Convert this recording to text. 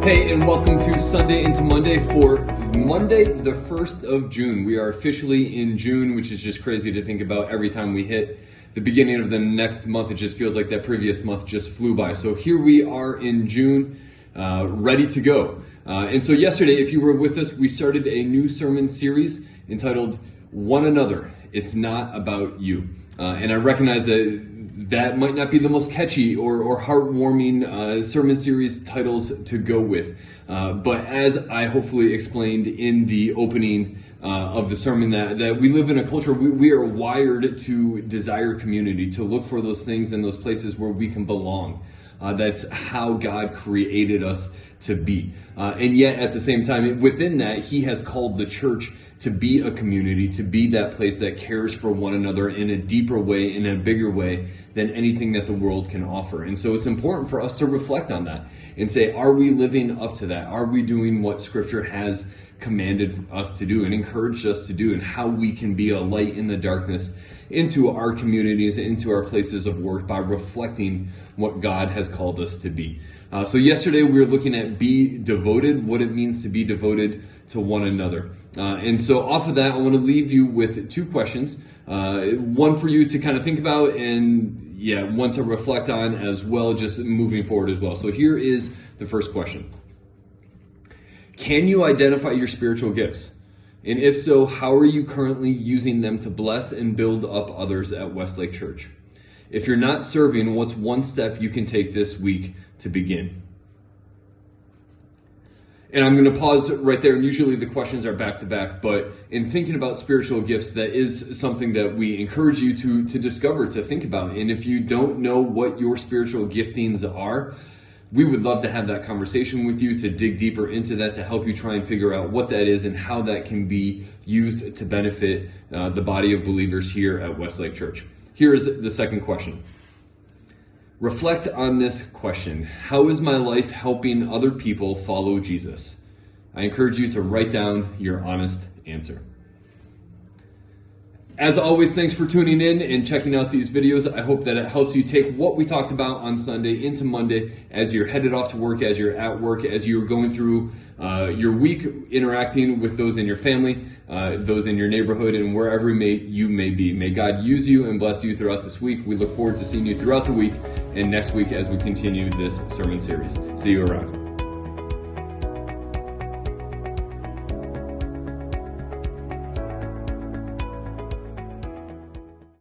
Hey, and welcome to Sunday into Monday for Monday, the 1st of June. We are officially in June, which is just crazy to think about. Every time we hit the beginning of the next month, it just feels like that previous month just flew by. So here we are in June, ready to go. And so yesterday, if you were with us, we started a new sermon series entitled One Another. It's Not About You. And I recognize that might not be the most catchy or heartwarming sermon series titles to go with. But as I hopefully explained in the opening of the sermon, that we live in a culture, we are wired to desire community, to look for those things and those places where we can belong. That's how God created us to be. And yet at the same time, within that, He has called the church to be a community, to be that place that cares for one another in a deeper way, in a bigger way than anything that the world can offer. And so it's important for us to reflect on that and say, are we living up to that? Are we doing what Scripture has commanded us to do and encouraged us to do, and how we can be a light in the darkness into our communities, into our places of work by reflecting what God has called us to be. So yesterday we were looking at be devoted, what it means to be devoted to one another. And so off of that, I want to leave you with two questions. One for you to kind of think about, and one to reflect on as well, just moving forward as well. So here is the first question. Can you identify your spiritual gifts? And if so, how are you currently using them to bless and build up others at Westlake Church? If you're not serving, what's one step you can take this week to begin? And I'm going to pause right there. And usually the questions are back to back, but in thinking about spiritual gifts, that is something that we encourage you to discover, to think about. And if you don't know what your spiritual giftings are, we would love to have that conversation with you, to dig deeper into that, to help you try and figure out what that is and how that can be used to benefit the body of believers here at Westlake Church. Here is the second question. Reflect on this question. How is my life helping other people follow Jesus? I encourage you to write down your honest answer. As always, thanks for tuning in and checking out these videos. I hope that it helps you take what we talked about on Sunday into Monday as you're headed off to work, as you're at work, as you're going through your week, interacting with those in your family, those in your neighborhood, and wherever you may be. May God use you and bless you throughout this week. We look forward to seeing you throughout the week and next week as we continue this sermon series. See you around.